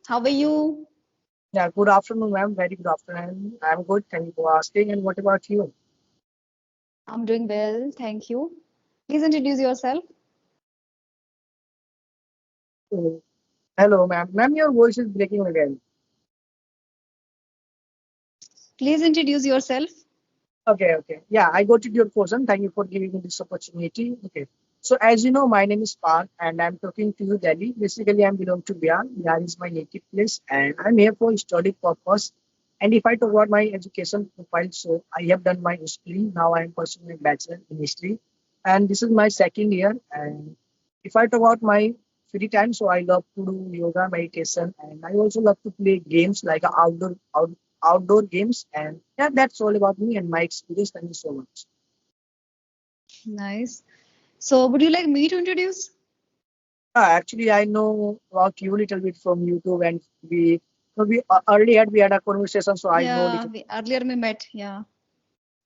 How are you? Yeah, good afternoon, ma'am. Very good afternoon. I'm good. Thank you for asking. And what about you? I'm doing well, thank you. Please introduce yourself. Oh, hello, ma'am. Ma'am, your voice is breaking again. Please introduce yourself. Okay. Yeah, I got it your question. Thank you for giving me this opportunity. Okay. So as you know, my name is Park and I'm talking to you Delhi. Basically, I'm belong to Bihar. Bihar is my native place and I'm here for study purpose. And if I talk about my education profile, so I have done my history. Now I am pursuing my bachelor in history. And this is my second year. And if I talk about my free time, so I love to do yoga, meditation, and I also love to play games like outdoor games. And yeah, that's all about me and my experience. Thank you so much. Nice. So, would you like me to introduce? Actually, I know about you a little bit from YouTube, and earlier we had a conversation, so I know Yeah, little. earlier we met. Yeah.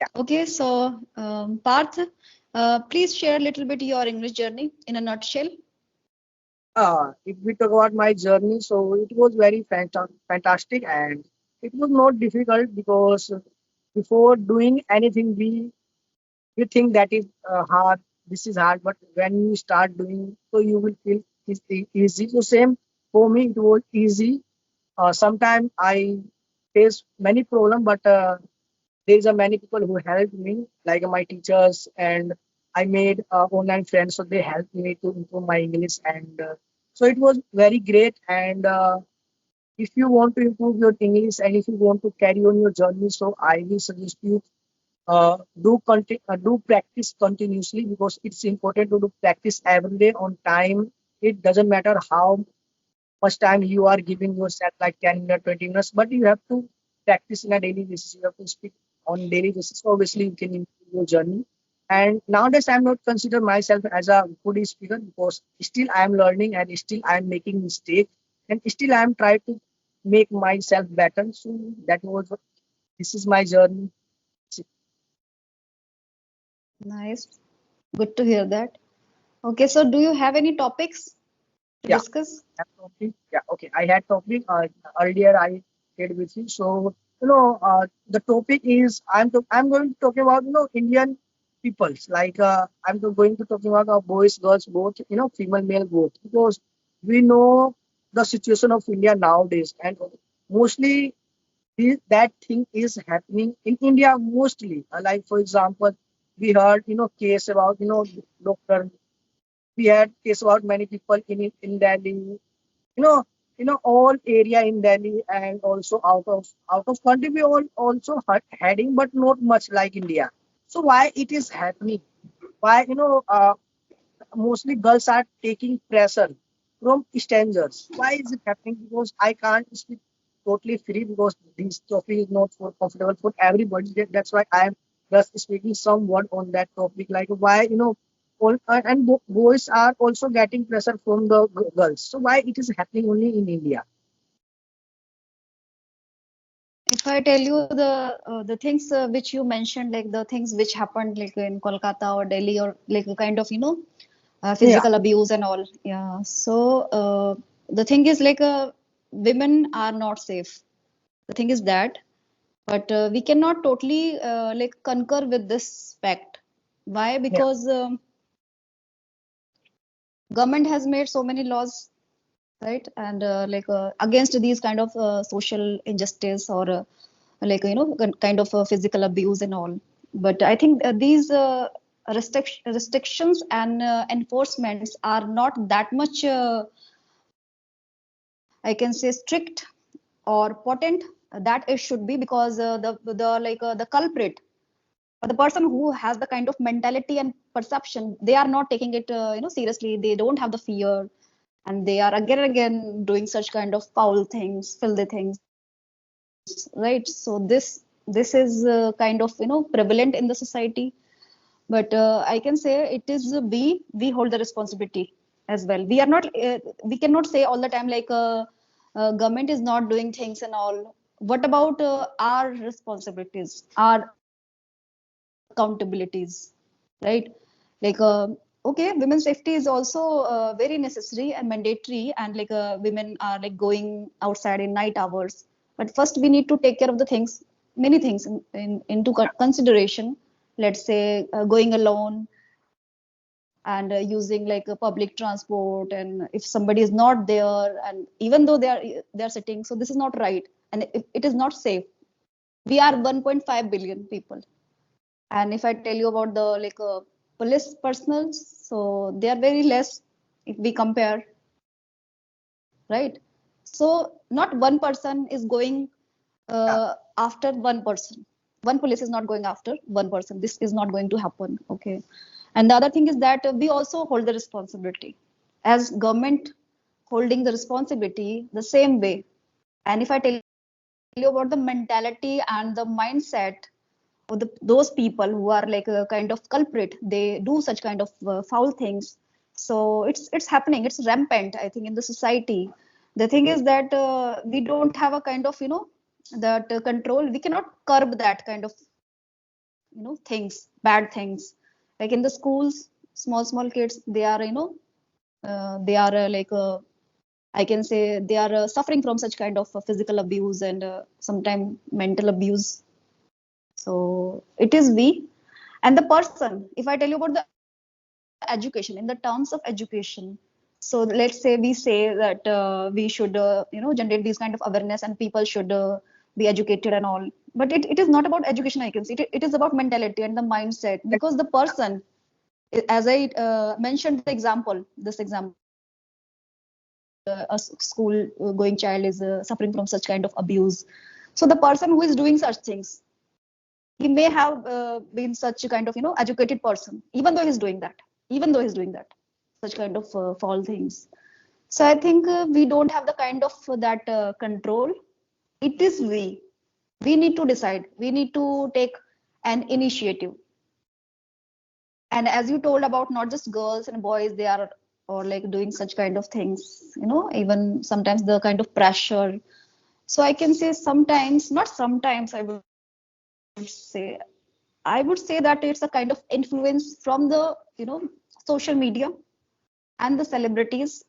Yeah. Okay, so Parth, please share a little bit your English journey in a nutshell. If we talk about my journey, so it was very fantastic, and it was not difficult because before doing anything, we think that is hard. This is hard, but when you start doing, so you will feel it's easy. So same for me, it was easy. Sometimes I face many problems, but there's a many people who helped me, like my teachers, and I made online friends, so they helped me to improve my English, and so it was very great. And if you want to improve your English and if you want to carry on your journey, so I will suggest you do practice continuously because it's important to do practice every day on time. It doesn't matter how much time you are giving yourself, like 10 minutes, 20 minutes, but you have to practice in a daily basis. You have to speak on daily basis. So obviously, you can improve your journey. And nowadays, I'm not consider myself as a good speaker because still I'm learning and still I'm making mistake and still I'm trying to make myself better. So that was this is my journey. Nice. Good to hear that. Okay, so do you have any topics to Yeah. discuss? That topic. Yeah, okay. I had topic earlier. I did with you. So the topic is I'm going to talk about Indian peoples. Like going to talking about boys, girls, both. Female, male, both. Because we know the situation of India nowadays, and mostly that thing is happening in India mostly. Like for example, we heard case about doctor. We had case about many people in Delhi, know, all area in Delhi and also out of country we all also heading, but not much like India. So why it is happening? Why mostly girls are taking pressure from strangers? Why is it happening? Because I can't speak totally free because this topic is not for comfortable for everybody. That's why I am just speaking somewhat on that topic. Like why boys are also getting pressure from the girls. So why it is happening only in India? If I tell you the things which you mentioned, like the things which happened like in Kolkata or Delhi or like a kind of Yeah, physical abuse and all. Yeah. So the thing is like women are not safe. The thing is that, but we cannot totally like concur with this fact. Why? yeah, Because government has made so many laws, right? And against these kind of social injustice or kind of physical abuse and all. But I think these restrictions and enforcements are not that much I can say strict or potent that it should be, because the culprit or the person who has the kind of mentality and perception, they are not taking it seriously. They don't have the fear, and they are again and again doing such kind of foul things, filthy things, right? So this is kind of prevalent in the society. But I can say it is we hold the responsibility as well. We are not we cannot say all the time like government is not doing things and all. What about our responsibilities, our accountabilities, right? Like okay, women's safety is also very necessary and mandatory, and like women are like going outside in night hours. But first, we need to take care of the things, many things into consideration. Let's say going alone and using like a public transport, and if somebody is not there, and even though they are sitting, so this is not right, and it is not safe. We are 1.5 billion people, and if I tell you about the like police personnel, so they are very less if we compare, right? So not one person is going Yeah, after one person. One police is not going after one person. This is not going to happen. Okay. And the other thing is that we also hold the responsibility as government holding the responsibility the same way. And if I tell you about the mentality and the mindset of those people who are like a kind of culprit, they do such kind of foul things. So it's happening. It's rampant, I think, in the society. The thing is that we don't have a kind of that control. We cannot curb that kind of things, bad things. Like in the schools, small kids, they are they are like I can say they are suffering from such kind of physical abuse and sometimes mental abuse. So it is we and the person. If I tell you about the education, in the terms of education, so let's say we say that we should generate these kind of awareness and people should be educated and all. But it is not about education. I can see it is about mentality and the mindset, because the person, as I mentioned the example, this example, a school going child is suffering from such kind of abuse. So the person who is doing such things, he may have been such a kind of educated person, even though he's doing that such kind of foul things. So I think we don't have the kind of that control. It is we need to decide, we need to take an initiative. And as you told about not just girls and boys, they are or like doing such kind of things, even sometimes the kind of pressure. So I can say sometimes, not sometimes, say I would say that it's a kind of influence from the social media and the celebrities,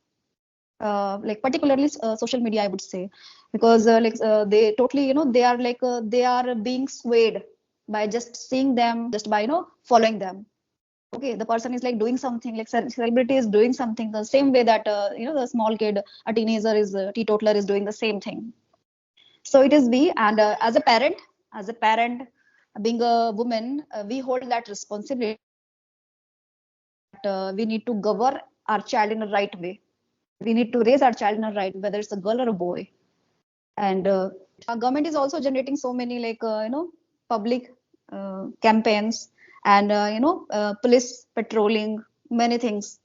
like particularly social media, I would say, because they totally they are like they are being swayed by just seeing them, just by following them. Okay, the person is like doing something, like celebrity is doing something the same way that the small kid, a teenager is a teetotaler is doing the same thing. So it is we, and as a parent, being a woman, we hold that responsibility that we need to govern our child in a right way. We need to raise our child in a right, whether it's a girl or a boy. And our government is also generating so many like public campaigns and police patrolling, many things.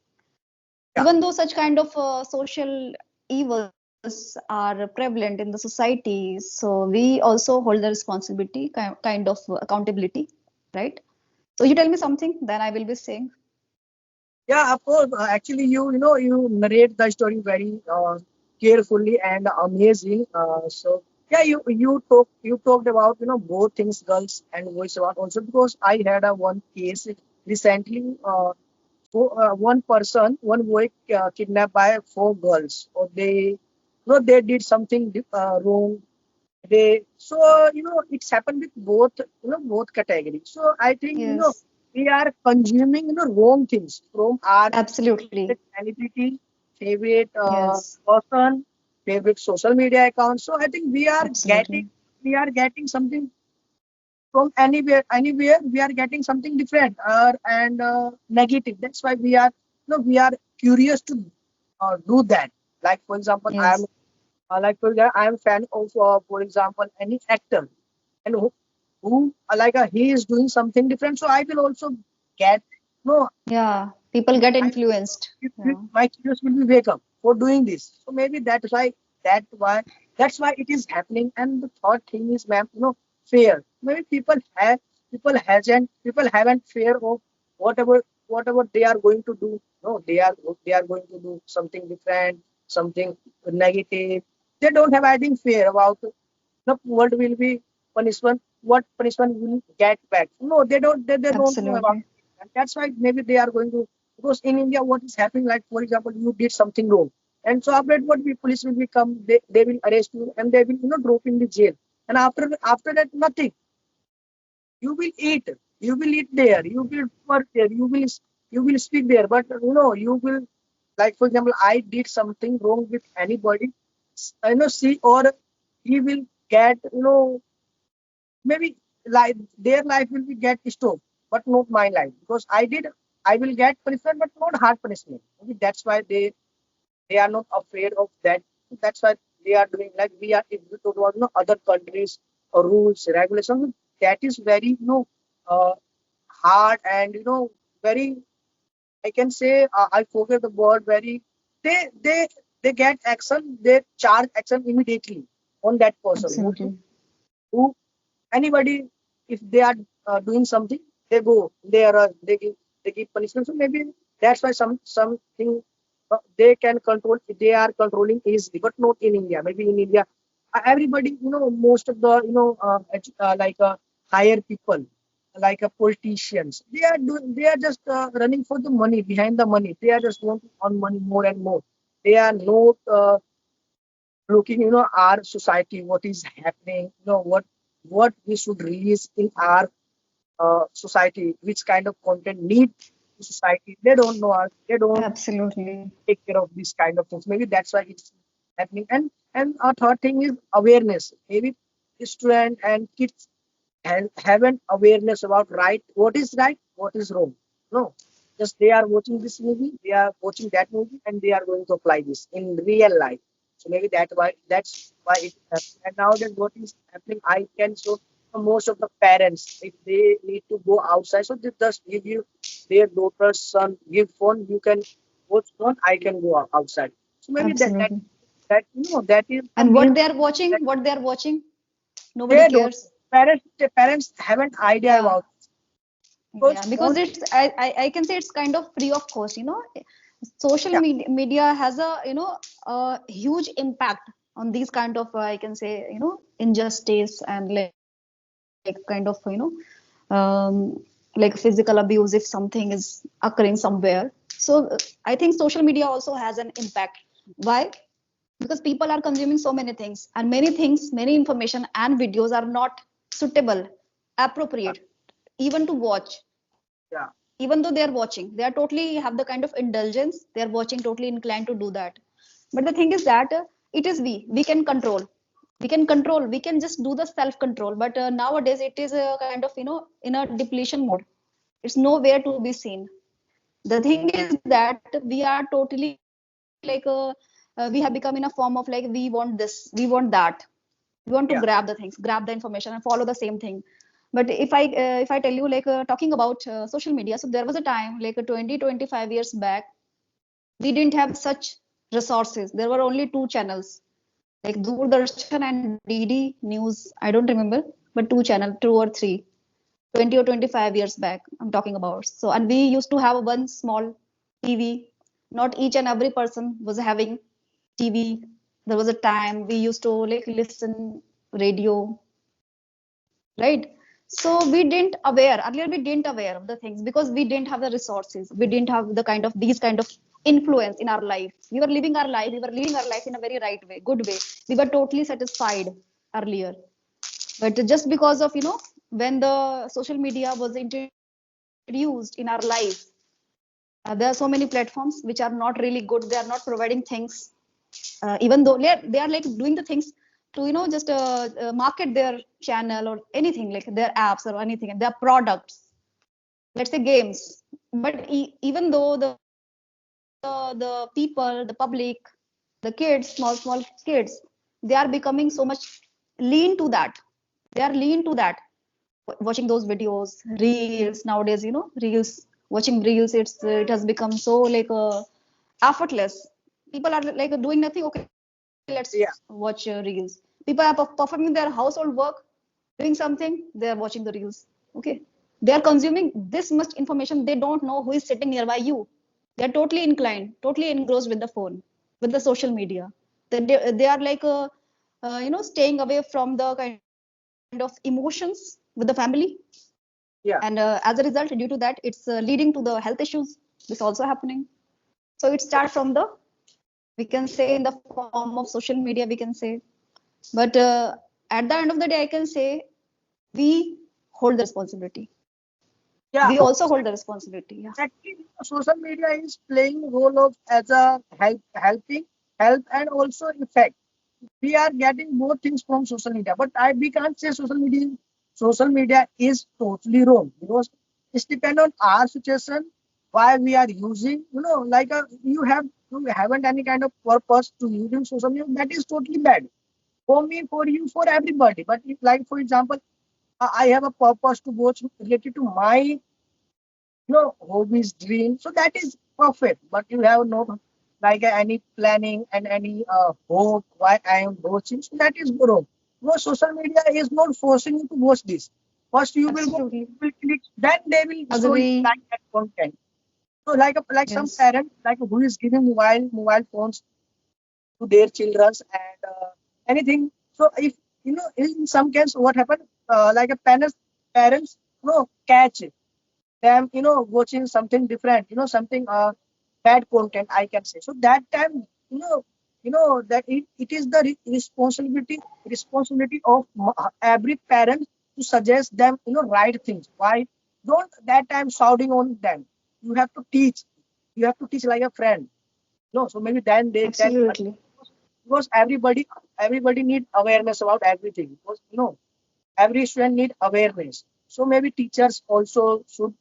yeah, Even though such kind of social evils are prevalent in the society, so we also hold the responsibility, kind of accountability, right? So you tell me something, then I will be saying. yeah. Of course. Actually, you narrate the story very carefully and amazing. So yeah, you talked about both things, girls and boys about also, because I had a one case recently. One person, one boy kidnapped by four girls. Or they did something wrong. It's happened with both categories. So I think Yes, we are consuming wrong things from our absolutely. favorite celebrity, favorite Yes, person, favorite social media account. So I think absolutely. we are getting something from anywhere we are getting something different and negative. That's why we are curious to do that. Like for example, Yes, I am fan of for example any actor, and who he is doing something different, so I will also get no yeah. People get I, influenced. Yeah, my curiosity will be wake up for doing this. So maybe that why that's why it is happening. And the third thing is, ma'am, fear. Maybe people haven't fear of whatever they are going to do. No, they are going to do something different, something negative. They don't have, I think, fear about what will be punishment, what punishment will get back. No, they don't know about absolutely. it. And that's why maybe they are going to Because in India, what is happening, like for example, you did something wrong, and so after that, what we police will become, they will arrest you and they will drop in the jail. And after that, nothing. You will eat, you will eat there, you will work there, you will speak there, but you will, like for example, I did something wrong with anybody, see, or he will get, maybe like their life will be get stopped, but not my life, because I will get punishment, but not hard punishment. Maybe that's why they are not afraid of that. That's why they are doing, like we are. If we talk about other countries or rules, regulations, that is very uh, hard, and very, I can say, I forget the word. Very, they they they get action. They charge action immediately on that person Absolutely. who anybody, if they are doing something, they go, they give punishment. So maybe that's why something they can control, they are controlling easily, but not in India. Maybe in India, everybody, most of the like higher people, like politicians, they are just running for the money, behind the money. They are just want to earn money more and more. They are not looking, our society, what is happening, what we should release in our society, which kind of content need to society. They don't know us, they don't Absolutely. take care of this kind of things. Maybe that's why it's happening. And a third thing is awareness. Maybe students and kids have an awareness about right, what is wrong. No, just they are watching this movie, they are watching that movie, and they are going to apply this in real life. So maybe that's why it happens. And nowadays, what is happening? I can show most of the parents, if they need to go outside, so they just give you their daughter's son, give phone. You can watch phone. I can go outside. So maybe Absolutely. that is the And main. what they are watching, nobody They don't. cares. Parents haven't idea Yeah. about Yeah, because because on. it's I can say it's kind of free of cost, social Yeah, media has a a huge impact on these kind of I can say injustice and like kind of like physical abuse if something is occurring somewhere. So I think social media also has an impact. Why? Because people are consuming so many things, and many things, many information and videos are not suitable, yeah, appropriate even to watch. yeah, Even though they are watching, they are totally have the kind of indulgence, they are watching totally inclined to do that. But the thing is that it is we can control, we can just do the self control. But nowadays it is a kind of in a depletion mode, it's nowhere to be seen. The thing is that we are totally like we have become in a form of like we want this, we want that, we want to yeah, grab the things, grab the information and follow the same thing. But if I tell you like talking about social media, so there was a time like 20-25 years back, we didn't have such resources. There were only two channels, like Doordarshan and DD News, I don't remember, but two channel, two or three, 20 or 25 years back I'm talking about. So and we used to have one small TV. Not each and every person was having TV. There was a time we used to like listen radio, right? So we didn't aware, earlier we didn't aware of the things because we didn't have the resources, we didn't have the kind of these kind of influence in our life. We were living our life, we were living our life in a very right way, good way. We were totally satisfied earlier. But just because of when the social media was introduced in our life, there are so many platforms which are not really good, they are not providing things, even though they are like doing the things to just market their channel or anything, like their apps or anything, and their products, let's say games. But even though the people, the public, the kids, small kids, they are becoming so much lean to that, they are lean to that, watching those videos, reels nowadays, reels, watching reels, it has become so like effortless. People are like doing nothing, okay, let's yeah, watch reels. People are performing their household work, doing something, they are watching the reels. Okay, they are consuming this much information, they don't know who is sitting nearby you. They are totally inclined, totally engrossed with the phone, with the social media. They are like staying away from the kind of emotions with the family. yeah, And as a result, due to that, it's leading to the health issues. This also happening. So it starts from the, we can say, in the form of social media, we can say. But at the end of the day, I can say we hold the responsibility. Yeah, We also hold the responsibility. Yeah. exactly. Social media is playing role of as a help and also effect. We are getting more things from social media, but we can't say social media is totally wrong because it's depend on our situation why we are using. Like you haven't any kind of purpose to using social media. That is totally bad for me, for you, for everybody. But if, like for example, I have a purpose to watch related to my hobbies, dream. So that is perfect. But you have no like any planning and any hope why I am watching. So that is wrong. No, social media is not forcing you to watch this. First you will go, Absolutely. you will click, then they will show you Agree. like that content. So like some Yes. parent like who is giving mobile phones to their children and anything. So if in some case what happened like a parents catch them watching something different something bad content I can say. So that time that it is the responsibility of every parent to suggest them right things. Why don't that time shouting on them? You have to teach like a friend. No, so maybe then they can Absolutely. because everybody need awareness about everything because every student need awareness. So maybe teachers also should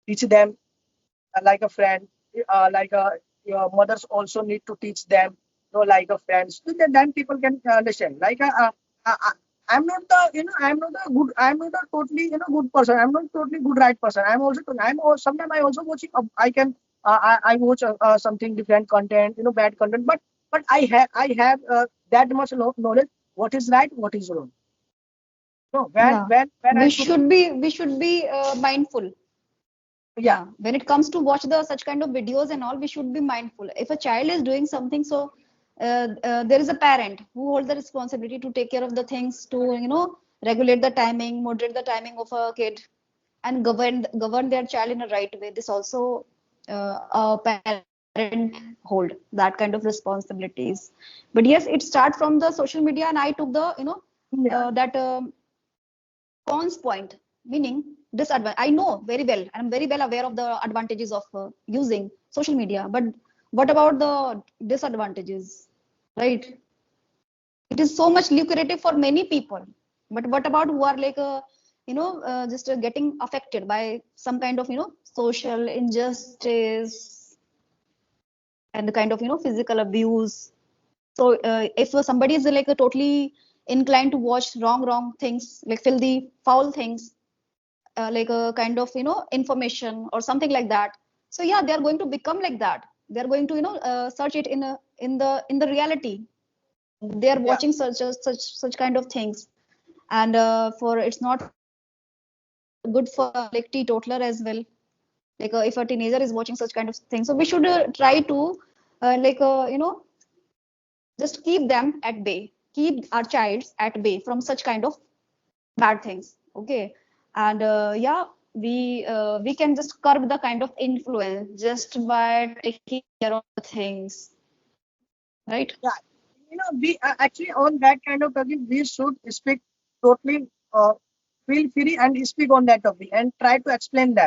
teach them like a friend, like your mothers also need to teach them, like a friends. So then people can understand. I'm not the, I'm not a good, I'm not a totally, good person. I'm not totally good right person. Sometimes I also watching. I can, I watch something different content, bad content. But I have that much knowledge. What is right, what is wrong. No, Yeah. when I should, We should be mindful. yeah, Yeah. When it comes to watch the such kind of videos and all, we should be mindful. If a child is doing something, so there is a parent who holds the responsibility to take care of the things, to regulate the timing, moderate the timing of a kid, and govern their child in a right way. This also a parent hold that kind of responsibilities. But yes, it starts from the social media, and I took the yeah, that cons point, meaning disadvantage. I know very well, and I'm very well aware of the advantages of using social media. But what about the disadvantages, right? It is so much lucrative for many people. But what about who are like, just getting affected by some kind of, social injustice and the kind of, physical abuse. So if somebody is like totally inclined to watch wrong things, like filthy, foul things, like a kind of information or something like that, so yeah, they are going to become like that. They are going to search it in the reality. They are yeah, watching such kind of things, and for it's not good for like teetotaler as well. Like if a teenager is watching such kind of things, so we should try to like just keep them at bay, keep our childs at bay from such kind of bad things. Okay. And yeah, we can just curb the kind of influence just by taking care of the things, right? yeah. We actually on that kind of topic, we should speak totally, feel free and speak on that topic and try to explain that.